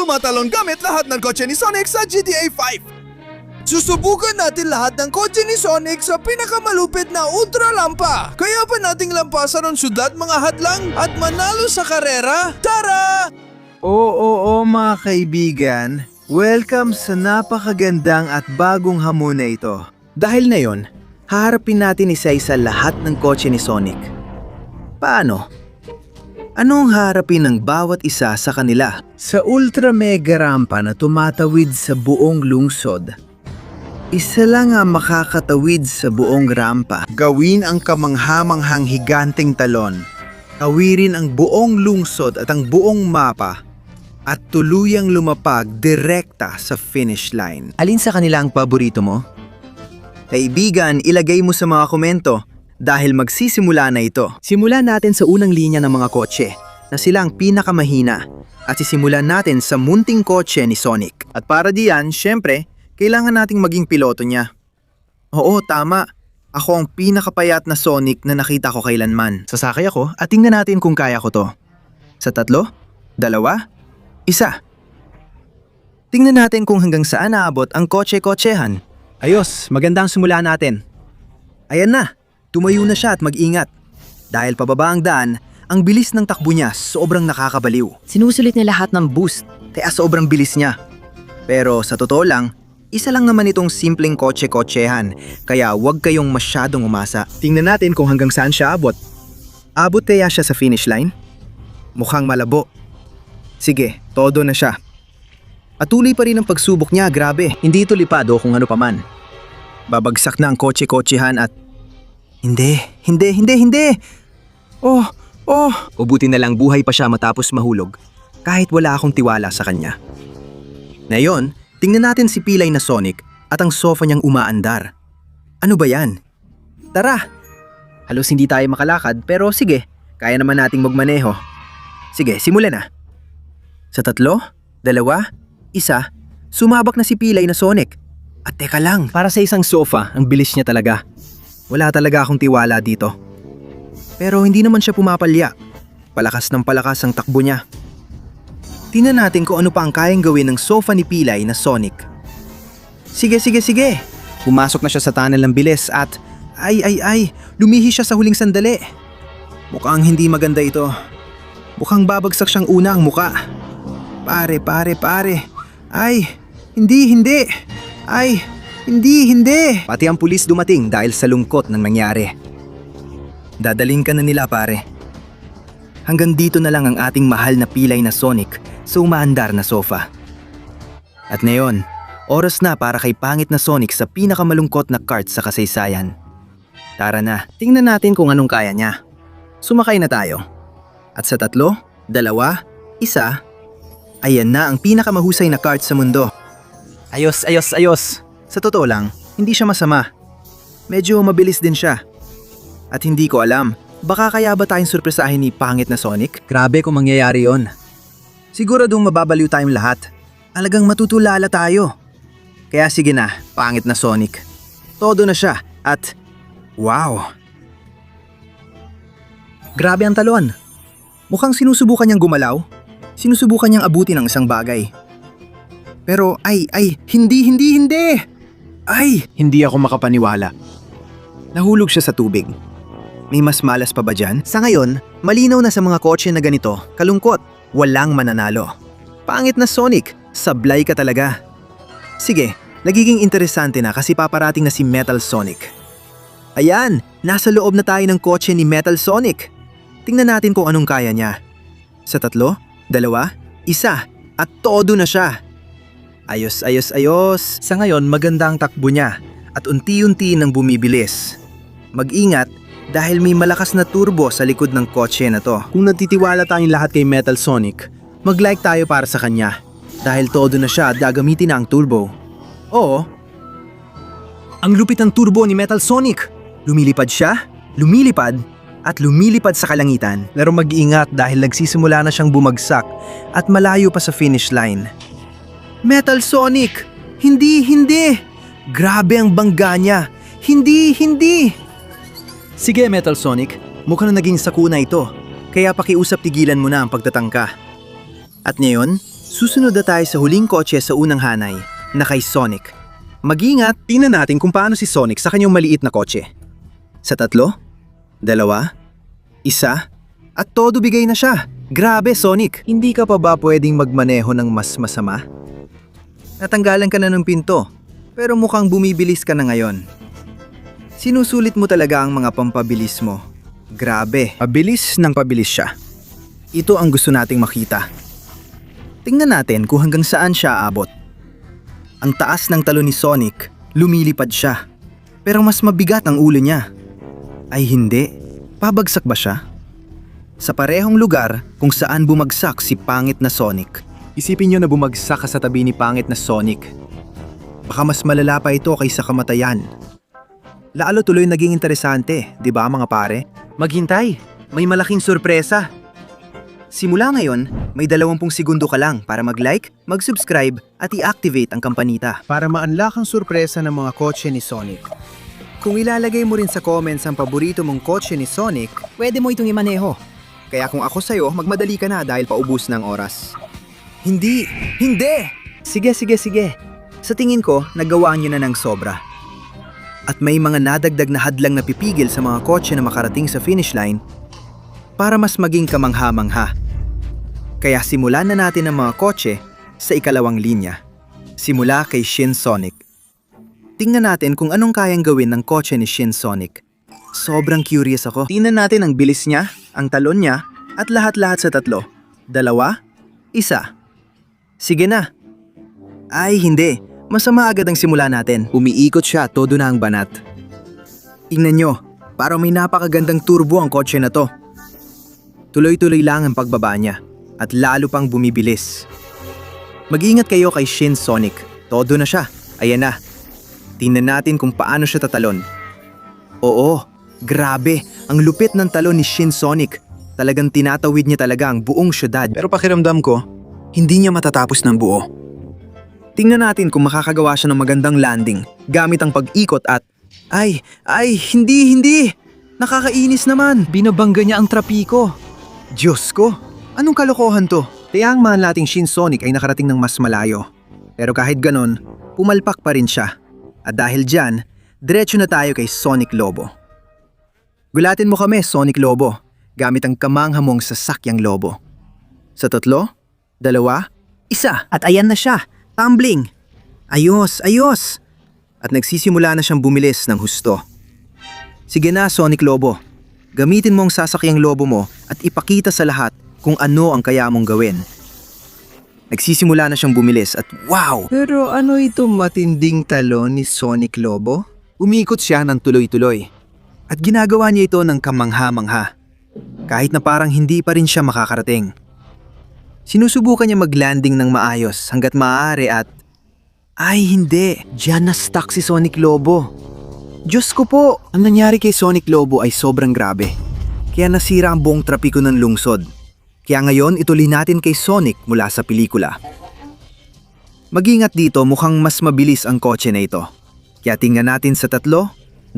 tumatalon gamit lahat ng kotse ni Sonic sa GTA 5. Susubukan natin lahat ng kotse ni Sonic sa pinakamalupit na ultra lampa. Kaya pa nating lampasan ang syudad mga hadlang at manalo sa karera. Tara! Oo mga kaibigan, welcome sa napakagandang at bagong hamon na ito. Dahil na yon, haharapin natin isa-isa lahat ng kotse ni Sonic. Paano? Anong haharapin ng bawat isa sa kanila? Sa ultra mega rampa na tumatawid sa buong lungsod, isa lang ang makakatawid sa buong rampa. Gawin ang kamanghamanghang higanteng talon. Tawirin ang buong lungsod at ang buong mapa at tuluyang lumapag direkta sa finish line. Alin sa kanila ang paborito mo? Kaibigan, ilagay mo sa mga komento dahil magsisimula na ito. Simulan natin sa unang linya ng mga kotse na sila ang pinakamahina at sisimulan natin sa munting kotse ni Sonic. At para diyan, syempre, kailangan nating maging piloto niya. Oo, tama. Ako ang pinakapayat na Sonic na nakita ko kailanman. Sasakay ako at tingnan natin kung kaya ko to. Sa 3, 2, 1. Tingnan natin kung hanggang saan naabot ang kotse-kotsehan. Ayos, magandang simula natin. Ayan na, tumayo na siya at mag-ingat. Dahil pababa ang daan, ang bilis ng takbo niya sobrang nakakabaliw. Sinusulit niya lahat ng boost. Kaya sobrang bilis niya. Pero sa totoo lang, isa lang naman itong simpleng kotse-kotsehan, kaya huwag kayong masyadong umasa. Tingnan natin kung hanggang saan siya abot. Abot kaya siya sa finish line? Mukhang malabo. Sige, todo na siya. Patuloy pa rin ang pagsubok niya, grabe. Hindi ito lipado kung ano paman. Babagsak na ang kotse-kotsehan at... Hindi. Ubuti na lang buhay pa siya matapos mahulog, kahit wala akong tiwala sa kanya. Ngayon, tingnan natin si pilay na Sonic at ang sofa niyang umaandar. Ano ba yan? Tara! Halos hindi tayo makalakad pero sige, kaya naman nating magmaneho. Sige, simulan na. Sa 3, 2, 1, sumabak na si pilay na Sonic. At teka lang, para sa isang sofa, ang bilis niya talaga. Wala talaga akong tiwala dito. Pero hindi naman siya pumapalya. Palakas ng palakas ang takbo niya. Tingnan natin kung ano pa ang kayang gawin ng sofa ni pilay na Sonic. Sige. Pumasok na siya sa tunnel ng bilis at... Ay! Lumihi siya sa huling sandali. Mukhang hindi maganda ito. Mukhang babagsak siyang una ang muka. Pare. Ay, hindi. Ay, hindi. Pati ang pulis dumating dahil sa lungkot ng nangyari. Dadaling ka na nila, pare. Hanggang dito na lang ang ating mahal na pilay na Sonic sa umaandar na sofa. At ngayon, oras na para kay pangit na Sonic sa pinakamalungkot na kart sa kasaysayan. Tara na, tingnan natin kung anong kaya niya. Sumakay na tayo. At sa 3, 2, 1, ayan na ang pinakamahusay na kart sa mundo. Ayos. Sa totoo lang, hindi siya masama. Medyo mabilis din siya. At hindi ko alam, baka kaya ba tayong surpresahin ni pangit na Sonic? Grabe kung mangyayari yon. Siguradong mababaliw tayong lahat. Alagang matutulala tayo. Kaya sige na, pangit na Sonic. Todo na siya at... Wow! Grabe ang talon. Mukhang sinusubukan niyang gumalaw. Sinusubukan niyang abutin ang isang bagay. Pero hindi! Ay! Hindi ako makapaniwala. Nahulog siya sa tubig. May mas malas pa ba dyan? Sa ngayon, malinaw na sa mga kotse na ganito, kalungkot, walang mananalo. Pangit na Sonic, sablay ka talaga. Sige, nagiging interesante na kasi paparating na si Metal Sonic. Ayan, nasa loob na tayo ng kotse ni Metal Sonic. Tingnan natin kung anong kaya niya. Sa 3, 2, 1, at todo na siya. Ayos. Sa ngayon, maganda ang takbo niya at unti-unti nang bumibilis. Mag-ingat dahil may malakas na turbo sa likod ng kotse na to. Kung natitiwala tayong lahat kay Metal Sonic, mag-like tayo para sa kanya. Dahil todo na siya at gagamitin na ang turbo. Oo. Ang lupit ng turbo ni Metal Sonic. Lumilipad siya, at lumilipad sa kalangitan. Pero mag-iingat dahil nagsisimula na siyang bumagsak at malayo pa sa finish line. Metal Sonic! Hindi! Grabe ang bangga niya! Hindi! Sige Metal Sonic, mukhang naging sakuna ito. Kaya pakiusap tigilan mo na ang pagtatangka. At ngayon, Susunod na tayo sa huling kotse sa unang hanay, na kay Sonic. Mag-ingat, tingnan natin kung paano si Sonic sa kanyang maliit na kotse. Sa 3, 2, 1, at todo bigay na siya. Grabe, Sonic! Hindi ka pa ba pwedeng magmaneho ng mas masama? Natanggalan ka na ng pinto, pero mukhang bumibilis ka na ngayon. Sinusulit mo talaga ang mga pampabilis mo. Grabe, pabilis ng pabilis siya. Ito ang gusto nating makita. Tingnan natin kung hanggang saan siya aabot. Ang taas ng talon ni Sonic, lumilipad siya. Pero mas mabigat ang ulo niya. Ay hindi, pabagsak ba siya? Sa parehong lugar kung saan bumagsak si pangit na Sonic. Isipin niyo na bumagsak ka sa tabi ni pangit na Sonic. Baka mas malala pa ito kaysa kamatayan. Lalo tuloy naging interesante, di ba mga pare? Maghintay, may malaking sorpresa. Simula ngayon, may 20 segundo ka lang para mag-like, mag-subscribe at i-activate ang kampanita. Para ma-unlock ang sorpresa ng mga kotse ni Sonic. Kung ilalagay mo rin sa comments ang paborito mong kotse ni Sonic, pwede mo itong imaneho. Kaya kung ako sa'yo, magmadali ka na dahil paubos ng oras. Hindi! Hindi! Sige. Sa tingin ko, nagawaan nyo na ng sobra. At may mga nadagdag na hadlang na pipigil sa mga kotse na makarating sa finish line para mas maging kamangha-mangha. Kaya simulan na natin ang mga kotse sa ikalawang linya. Simula kay Shin Sonic. Tingnan natin kung anong kayang gawin ng kotse ni Shin Sonic. Sobrang curious ako. Tingnan natin ang bilis niya, ang talon niya, at lahat-lahat sa 3, 2, 1. Sige na. Ay hindi, masama agad ang simula natin. Umiikot siya, todo na ang banat. Tingnan nyo, parang may napakagandang turbo ang kotse na to. Tuloy-tuloy lang ang pagbaba niya, at lalo pang bumibilis. Mag-iingat kayo kay Shin Sonic, todo na siya, ayan na. Tingnan natin kung paano siya tatalon. Oo, grabe, ang lupit ng talon ni Shin Sonic. Talagang tinatawid niya talaga ang buong syudad. Pero pakiramdam ko, hindi niya matatapos ng buo. Tingnan natin kung makakagawa siya ng magandang landing gamit ang pag-ikot at... Ay, hindi! Nakakainis naman! Binabangga niya ang trapiko. Diyos ko, anong kalokohan to? Kaya ang mahal nating Shin Sonic ay nakarating ng mas malayo. Pero kahit ganon, pumalpak pa rin siya. At dahil dyan, diretso na tayo kay Sonic Lobo. Gulatin mo kami, Sonic Lobo, gamit ang kamangha mong sasakyang lobo. Sa 3, 2, 1. At ayan na siya, tumbling. Ayos. At nagsisimula na siyang bumilis ng husto. Sige na, Sonic Lobo. Gamitin mo ang sasakyang lobo mo at ipakita sa lahat kung ano ang kaya mong gawin. Nagsisimula na siyang bumilis at wow! Pero ano itong matinding talon ni Sonic Lobo? Umikot siya ng tuloy-tuloy. At ginagawa niya ito ng kamangha-mangha. Kahit na parang hindi pa rin siya makakarating. Sinusubukan niya mag-landing ng maayos hanggat maaari at... Ay hindi! Diyan na-stuck si Sonic Lobo. Diyos ko po! Ang nangyari kay Sonic Lobo ay sobrang grabe. Kaya nasira ang buong trapiko ng lungsod. Kaya ngayon ituloy natin kay Sonic mula sa pelikula. Mag-ingat dito, mukhang mas mabilis ang kotse na ito. Kaya tingnan natin sa 3, 2, 1.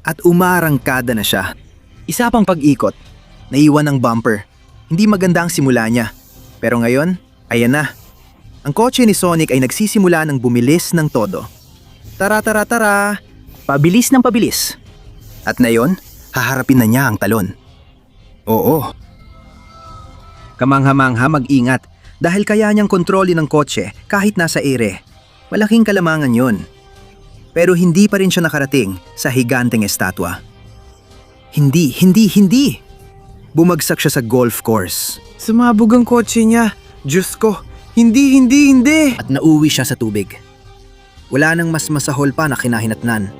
At umarangkada na siya. Isa pang pag-ikot. Naiwan ang bumper. Hindi maganda ang simula niya. Pero ngayon, ayan na. Ang kotse ni Sonic ay nagsisimula ng bumilis ng todo. Tara! Pabilis ng pabilis. At ngayon, haharapin na niya ang talon. Oo. Kamangha-mangha, mag-ingat dahil kaya niyang kontrolin ang kotse kahit nasa ere. Malaking kalamangan yon. Pero hindi pa rin siya nakarating sa higanteng estatwa. Hindi! Bumagsak siya sa golf course. Sumabog ang kotse niya. Diyos ko, hindi! At nauwi siya sa tubig. Wala nang mas masahol pa na kinahinatnan.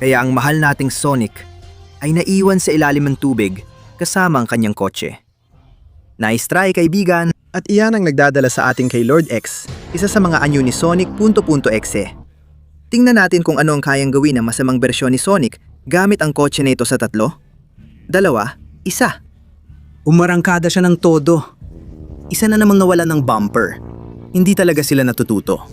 Kaya ang mahal nating Sonic ay naiwan sa ilalim ng tubig kasama ang kanyang kotse. Nice try, kaibigan! At iyan ang nagdadala sa ating kay Lord X, isa sa mga anyo ni Sonic .exe. Tingnan natin kung ano ang kayang gawin ng masamang bersyon ni Sonic gamit ang kotse na ito sa 3, 2, 1. Umarangkada siya ng todo. Isa na namang nawala ng bumper. Hindi talaga sila natututo.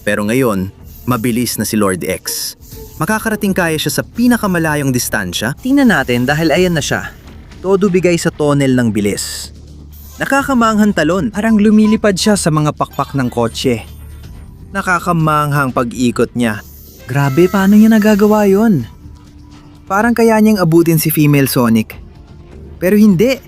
Pero ngayon, mabilis na si Lord X. Makakarating kaya siya sa pinakamalayong distansya? Tingnan natin dahil ayan na siya. Todo bigay sa tunnel ng bilis. Nakakamanghang talon. Parang lumilipad siya sa mga pakpak ng kotse. Nakakamanghang pag-ikot niya. Grabe, paano niya nagagawa yon? Parang kaya niyang abutin si Female Sonic. Pero hindi.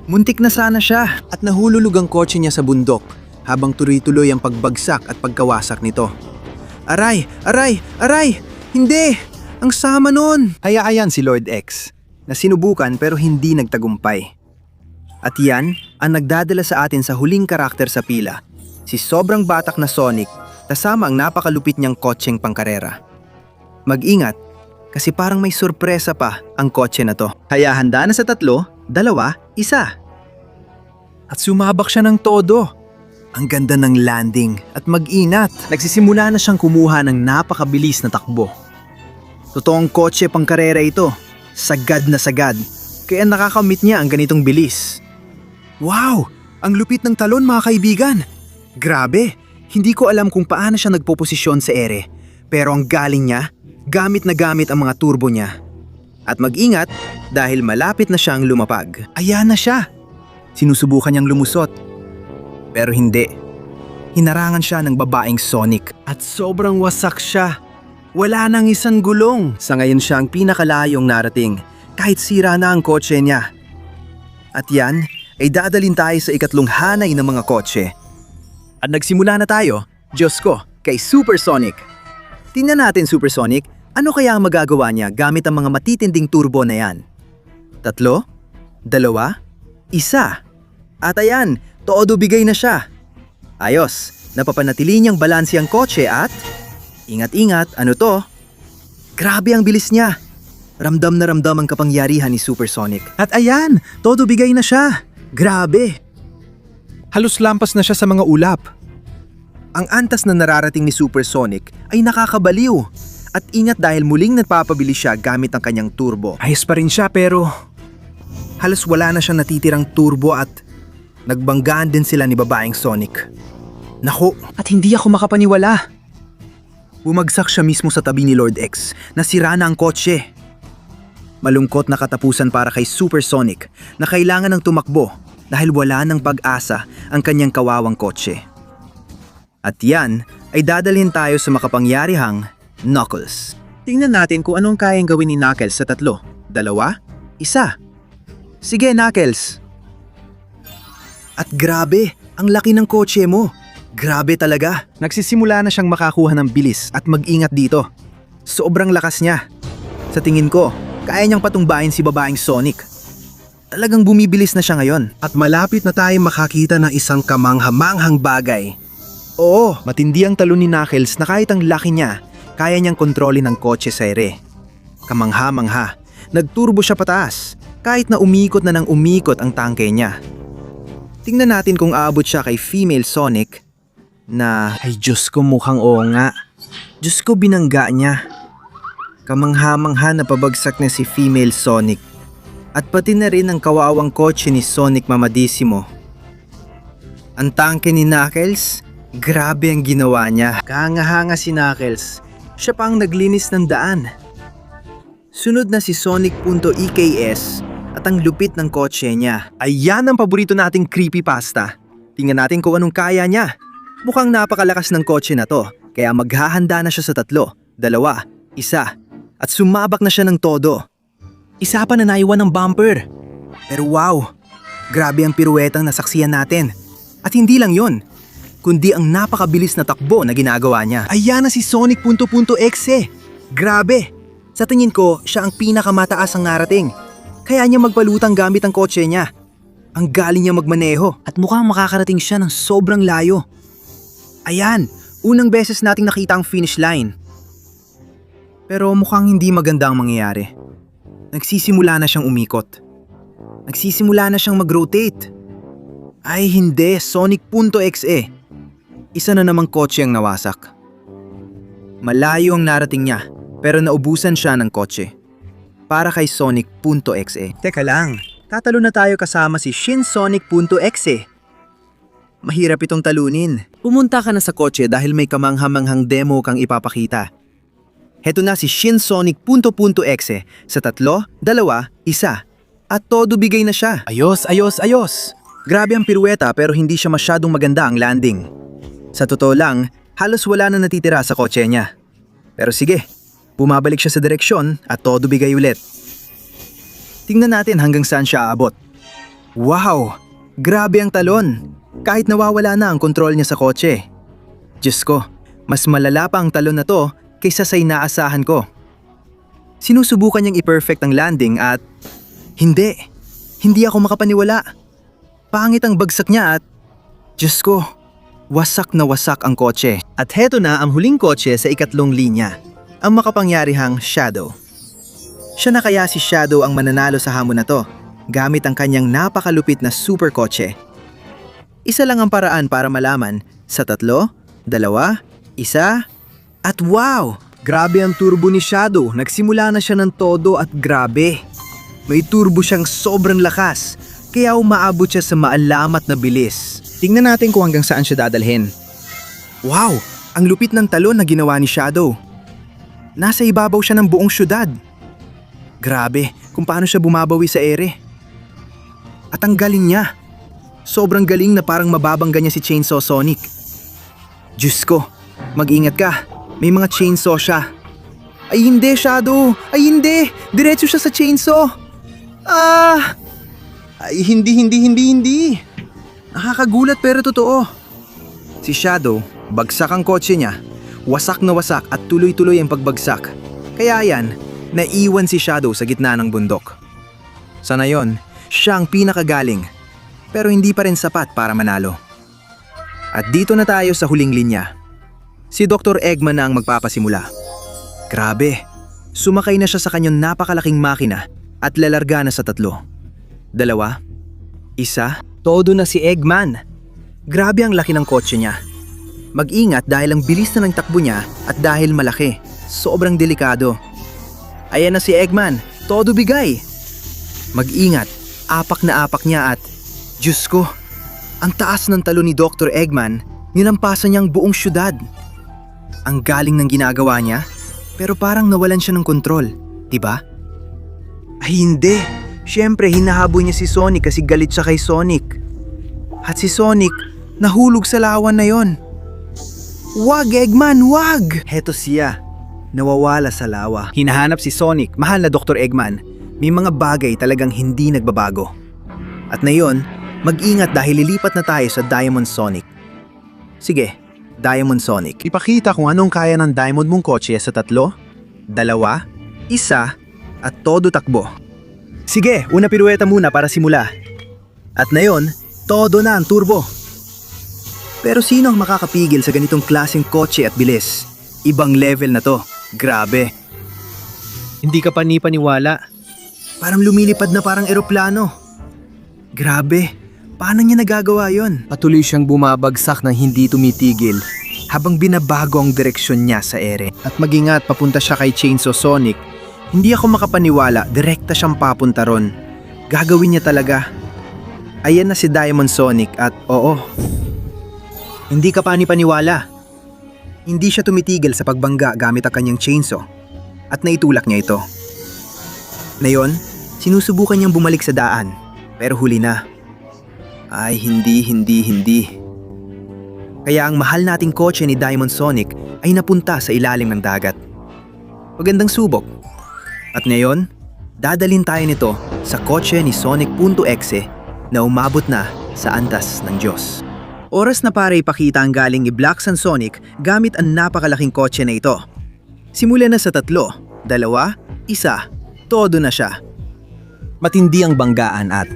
Muntik na sana siya. At nahululog ang kotse niya sa bundok habang tuloy-tuloy ang pagbagsak at pagkawasak nito. Aray! Aray! Aray! Hindi! Ang sama nun! Hayaan si Lord X na sinubukan pero hindi nagtagumpay. At yan ang nagdadala sa atin sa huling karakter sa pila. Si sobrang batak na Sonic kasama ang napakalupit niyang kotseng pangkarera. Mag-ingat kasi parang may sorpresa pa ang kotse na to. Kaya handa na sa 3, 2, 1. At sumabak siya ng todo. Ang ganda ng landing at mag-inat. Nagsisimula na siyang kumuha ng napakabilis na takbo. Totoong kotse pangkarera ito. Sagad na sagad. Kaya nakakamit niya ang ganitong bilis. Wow! Ang lupit ng talon mga kaibigan. Grabe! Hindi ko alam kung paano siya nagpoposisyon sa ere. Pero ang galing niya, gamit na gamit ang mga turbo niya. At mag-ingat dahil malapit na siyang lumapag. Ayan na siya! Sinusubukan niyang lumusot. Pero hindi. Hinarangan siya ng babaeng Sonic. At sobrang wasak siya. Wala nang isang gulong. Sa ngayon siya ang pinakalayong narating. Kahit sira na ang kotse niya. At yan ay dadalhin tayo sa ikatlong hanay ng mga kotse. At nagsimula na tayo, Diyos ko, kay Supersonic. Tingnan natin Supersonic, ano kaya ang magagawa niya gamit ang mga matitinding turbo na yan? 3, 2, 1. At ayan, todo bigay na siya. Ayos, napapanatili niyang balanse ang kotse at... Ingat-ingat, ano to? Grabe ang bilis niya. Ramdam na ramdam ang kapangyarihan ni Supersonic. At ayan, todo bigay na siya. Grabe. Halos lampas na siya sa mga ulap. Ang antas na nararating ni Supersonic ay nakakabaliw. At ingat dahil muling nagpapabilis siya gamit ang kanyang turbo. Ayos pa rin siya pero Halos wala na siyang natitirang turbo at nagbanggaan din sila ni babaeng Sonic. Naku, At hindi ako makapaniwala. bumagsak siya mismo sa tabi ni Lord X. Nasira na ang kotse. Malungkot na katapusan para kay Supersonic na kailangan ng tumakbo dahil wala ng pag-asa ang kanyang kawawang kotse. At yan ay dadalhin tayo sa makapangyarihang Knuckles. Tingnan natin kung anong kayang gawin ni Knuckles sa 3, 2, 1. Sige Knuckles! At grabe, ang laki ng kotse mo. Grabe talaga. Nagsisimula na siyang makakuha ng bilis at mag-ingat dito. Sobrang lakas niya. Sa tingin ko, kaya niyang patumbahin si babaeng Sonic. Talagang bumibilis na siya ngayon. At malapit na tayo makakita ng isang kamanghamanghang bagay. Oo, matindi ang talon ni Knuckles na kahit ang laki niya, kaya niyang kontrolin ang kotse sa ere. Kamangha-mangha, nagturbo siya pataas, kahit na umikot na ng umikot ang tangke niya. Tingnan natin kung aabot siya kay Female Sonic na, ay Diyos ko mukhang oo nga. Diyos ko binangga niya. Kamangha-mangha na pabagsak na si Female Sonic. At pati na rin ang kawawang kotse ni Sonic Mamadissimo. Ang tangke ni Knuckles, grabe ang ginawa niya. Kahanga-hanga si Knuckles. Siya pa ang naglinis ng daan. Sunod na si Sonic.EKS at ang lupit ng kotse niya. Ayan ang paborito nating creepypasta. Tingnan natin kung anong kaya niya. Mukhang napakalakas ng kotse na to, kaya maghahanda na siya sa 3, 2, 1. At sumabak na siya ng todo. Isa pa na naiwan ng bumper. Pero wow, grabe ang piruwetang nasaksiyan natin. At hindi lang yon, kundi ang napakabilis na takbo na ginagawa niya. Ayan na si Sonic.exe. Grabe! Sa tingin ko, siya ang pinakamataas ang narating. Kaya niya magpalutang gamit ang kotse niya. Ang galing niya magmaneho. At mukhang makakarating siya ng sobrang layo. Ayan, unang beses nating nakita ang finish line. Pero mukhang hindi maganda ang mangyayari. Nagsisimula na siyang umikot. Nagsisimula na siyang mag-rotate. Ay hindi, Sonic.exe. Isa na namang kotse ang nawasak. Malayo ang narating niya, pero naubusan siya ng kotse. Para kay Sonic.exe. Teka lang, tatalo na tayo kasama si Shinsonic.exe. Mahirap itong talunin. Pumunta ka na sa kotse dahil may kamanghamanghang demo kang ipapakita. Heto na si Shinsonic.exe sa 3, 2, 1. At todo bigay na siya. Ayos. Grabe ang piruweta pero hindi siya masyadong maganda ang landing. Sa totoo lang, halos wala na natitira sa kotse niya. Pero sige, bumabalik siya sa direksyon at todo bigay ulit. Tingnan natin hanggang saan siya aabot. Wow! Grabe ang talon! Kahit nawawala na ang kontrol niya sa kotse. Diyos ko, mas malala pa ang talon na to kaysa sa inaasahan ko. Sinusubukan niyang i-perfect ang landing at hindi ako makapaniwala. Pangit ang bagsak niya at Diyos ko, wasak na wasak ang kotse. At heto na ang huling kotse sa ikatlong linya, ang makapangyarihang Shadow. Siya na kaya si Shadow ang mananalo sa hamon na to, gamit ang kanyang napakalupit na super kotse. Isa lang ang paraan para malaman, sa 3, 2, 1, at wow! Grabe ang turbo ni Shadow, nagsimula na siya ng todo at grabe. May turbo siyang sobrang lakas, kaya umaabot siya sa maalamat na bilis. Tingnan natin kung hanggang saan siya dadalhin. Wow! Ang lupit ng talon na ginawa ni Shadow. Nasa ibabaw siya ng buong syudad. Grabe kung paano siya bumabawi sa ere. At ang galing niya. Sobrang galing na parang mababangga niya si Chainsaw Sonic. Diyos ko, mag-ingat ka. May mga chainsaw siya. Ay hindi, Shadow! Ay hindi! Diretso siya sa chainsaw! Ay hindi. Nakakagulat pero totoo. Si Shadow, bagsak ang kotse niya. Wasak na wasak at tuloy-tuloy ang pagbagsak. Kaya yan, naiwan si Shadow sa gitna ng bundok. Sa ngayon, siya ang pinakagaling. Pero hindi pa rin sapat para manalo. At dito na tayo sa huling linya. Si Dr. Eggman na ang magpapasimula. Grabe, sumakay na siya sa kanyang napakalaking makina at lalarga na sa 3, 2, 1, todo na si Eggman. Grabe ang laki ng kotse niya. Mag-ingat dahil ang bilis na ng takbo niya at dahil malaki, sobrang delikado. Ayan na si Eggman, todo bigay. Mag-ingat, apak na apak niya at Diyos ko, ang taas ng talo ni Dr. Eggman, nilampasan niyang buong syudad. Ang galing ng ginagawa niya, pero parang nawalan siya ng kontrol, diba? Ay hindi, syempre hinahabol niya si Sonic kasi galit siya kay Sonic. At si Sonic, nahulog sa lawan na yon. Wag Eggman, wag! Heto siya, nawawala sa lawa. Hinahanap si Sonic, mahal na Dr. Eggman. May mga bagay talagang hindi nagbabago. At ngayon, mag-ingat dahil lilipat na tayo sa Diamond Sonic. Sige, Diamond Sonic. Ipakita kung anong kaya ng diamond mong kotse sa 3, 2, 1, at todo takbo. Sige, una piruweta muna para simula. At ngayon, todo na ang turbo. Pero sino ang makakapigil sa ganitong klaseng kotse at bilis? Ibang level na to. Grabe. Hindi ka panipaniwala. Parang lumilipad na parang eroplano. Grabe. Paano niya nagagawa yon? Patuloy siyang bumabagsak ng hindi tumitigil. Habang binabago ang direksyon niya sa ere. At mag-ingat papunta siya kay Chainsaw Sonic. Hindi ako makapaniwala, direkta siyang papunta ron. Gagawin niya talaga. Ayan na si Diamond Sonic at oo. Hindi ka panipaniwala. Hindi siya tumitigil sa pagbangga gamit ang kanyang chainsaw. At naitulak niya ito. Ngayon, sinusubukan niyang bumalik sa daan. Pero huli na. Ay hindi. Kaya ang mahal nating kotse ni Diamond Sonic ay napunta sa ilalim ng dagat. Magandang subok. At ngayon, dadalhin tayo nito sa kotse ni Sonic.exe na umabot na sa antas ng Diyos. Oras na para ipakita ang galing ni Black Sun Sonic gamit ang napakalaking kotse na ito. Simula na sa 3, 2, 1, todo na siya. Matindi ang banggaan at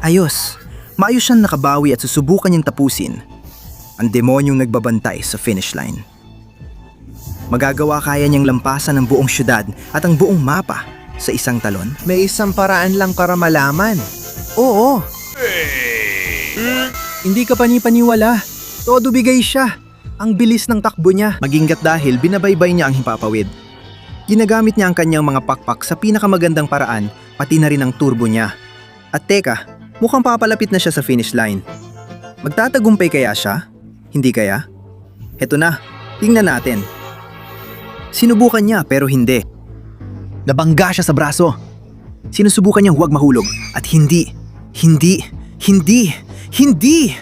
Ayos. Maayos siyang nakabawi at susubukan niyang tapusin ang demonyong nagbabantay sa finish line. Magagawa kaya niyang lampasan ang buong syudad at ang buong mapa sa isang talon? may isang paraan lang para malaman. Oo. Hindi ka panipaniwala. Todo bigay siya. Ang bilis ng takbo niya. Magingat dahil binabaybay niya ang himpapawid. Ginagamit niya ang kanyang mga pakpak sa pinakamagandang paraan, pati na rin ang turbo niya. At teka, mukhang papalapit na siya sa finish line. Magtatagumpay kaya siya? Hindi kaya? Heto na, tingnan natin. Sinubukan niya pero hindi. Nabangga siya sa braso. Sinusubukan niyang huwag mahulog at hindi. Hindi! Hindi!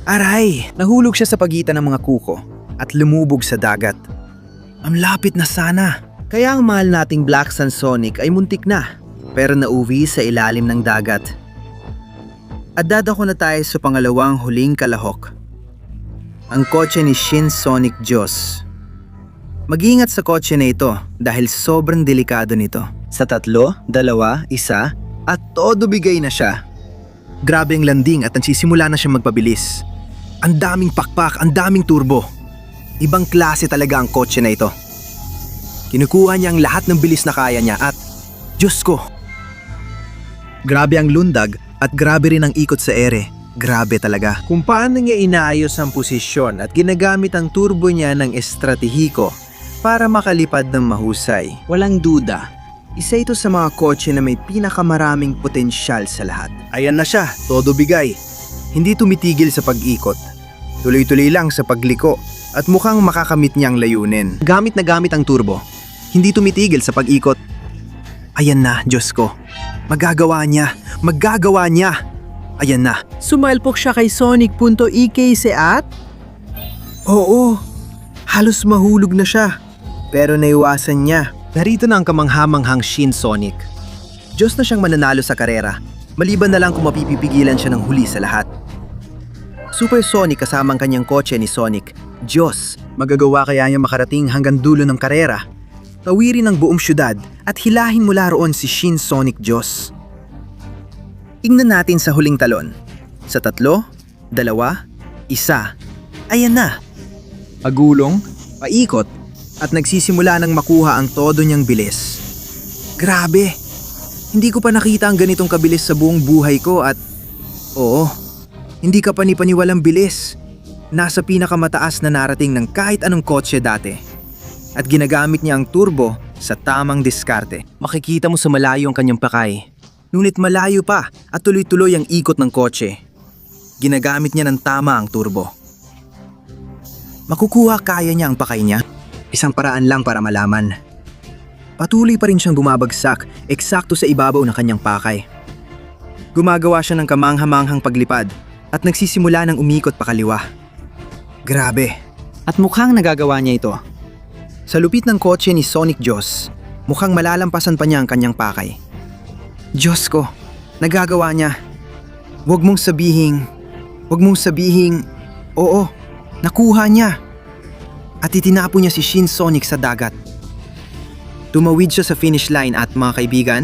Aray! Nahulog siya sa pagitan ng mga kuko at lumubog sa dagat. Ang lapit na sana. Kaya ang mahal nating Black Sun Sonic ay muntik na, pero nauwi sa ilalim ng dagat. At dadako na tayo sa pangalawang huling kalahok. Ang kotse ni Shin Sonic Diyos. Mag-ingat sa kotse na ito dahil sobrang delikado nito. Sa 3, 2, 1, at todo bigay na siya. Grabe ang landing at nagsisimula na siyang magpabilis. Ang daming pakpak, ang daming turbo. Ibang klase talaga ang kotse na ito. Kinukuha niya ang lahat ng bilis na kaya niya at, Diyos ko! Grabe ang lundag at grabe rin ang ikot sa ere. Grabe talaga. Kung paano niya inaayos ang posisyon at ginagamit ang turbo niya ng estratehiko para makalipad ng mahusay. Walang duda, isa ito sa mga kotse na may pinakamaraming potensyal sa lahat. Ayan na siya, todo bigay. Hindi tumitigil sa pag-ikot. Tuloy-tuloy lang sa pagliko at mukhang makakamit niyang layunin. Gamit na gamit ang turbo. Hindi tumitigil sa pag-ikot. Ayan na, Diyos ko. Magagawa niya! Magagawa niya! Ayan na. Sumalpok siya kay Sonic.ek at... Oo, halos mahulog na siya. Pero naiwasan niya. Narito na ang kamanghamanghang Shin Sonic. Diyos na siyang mananalo sa karera. Maliban na lang kung mapipigilan siya ng huli sa lahat. Supersonic kasama ang kanyang kotse ni Sonic. Diyos, magagawa kaya niya makarating hanggang dulo ng karera? Tawirin ang buong syudad at hilahin mula roon si Shin Sonic Diyos. Tingnan natin sa huling talon. Sa 3, 2, 1, ayan na. Pagulong, Paikot at nagsisimula ng makuha ang todo niyang bilis. Grabe! Hindi ko pa nakita ang ganitong kabilis sa buong buhay ko at... Oo, hindi ka panipaniwalang bilis. Nasa pinakamataas na narating ng kahit anong kotse dati. At ginagamit niya ang turbo sa tamang diskarte. Makikita mo sa malayo ang kanyang pakay. Ngunit malayo pa at tuloy-tuloy ang ikot ng kotse. Ginagamit niya ng tama ang turbo. Makukuha kaya niya ang pakay niya? Isang paraan lang para malaman. Patuloy pa rin siyang bumabagsak eksakto sa ibabaw ng kanyang pakay. Gumagawa siya ng kamanghamanghang paglipad at nagsisimula ng umikot pakaliwa. Grabe. at mukhang nagagawa niya ito. Sa lupit ng kotse ni Sonic Diyos, mukhang malalampasan pa niya ang kanyang pakay. Diyos ko, nagagawa niya. Huwag mong sabihing, oo, nakuha niya. At itinapo niya si Shin Sonic sa dagat. Tumawid siya sa finish line at mga kaibigan,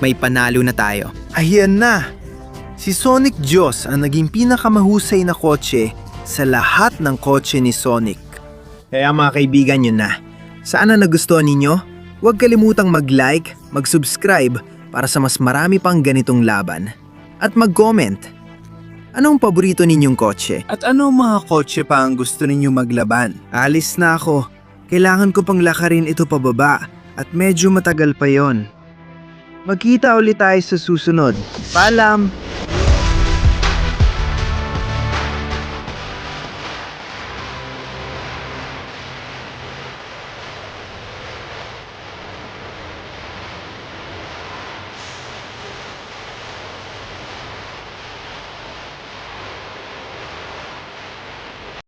may panalo na tayo. Ayan na! Si Sonic Diyos ang naging pinakamahusay na kotse sa lahat ng kotse ni Sonic. Kaya mga kaibigan yun na. Sana nagustuhan ninyo? Huwag kalimutang mag-like, mag-subscribe para sa mas marami pang ganitong laban. At mag-comment. Anong paborito ninyong kotse? At ano mga kotse pa ang gusto ninyong maglaban? Alis na ako. Kailangan ko pang lakarin ito pababa at medyo matagal pa yon. Magkita ulit tayo sa susunod. Paalam!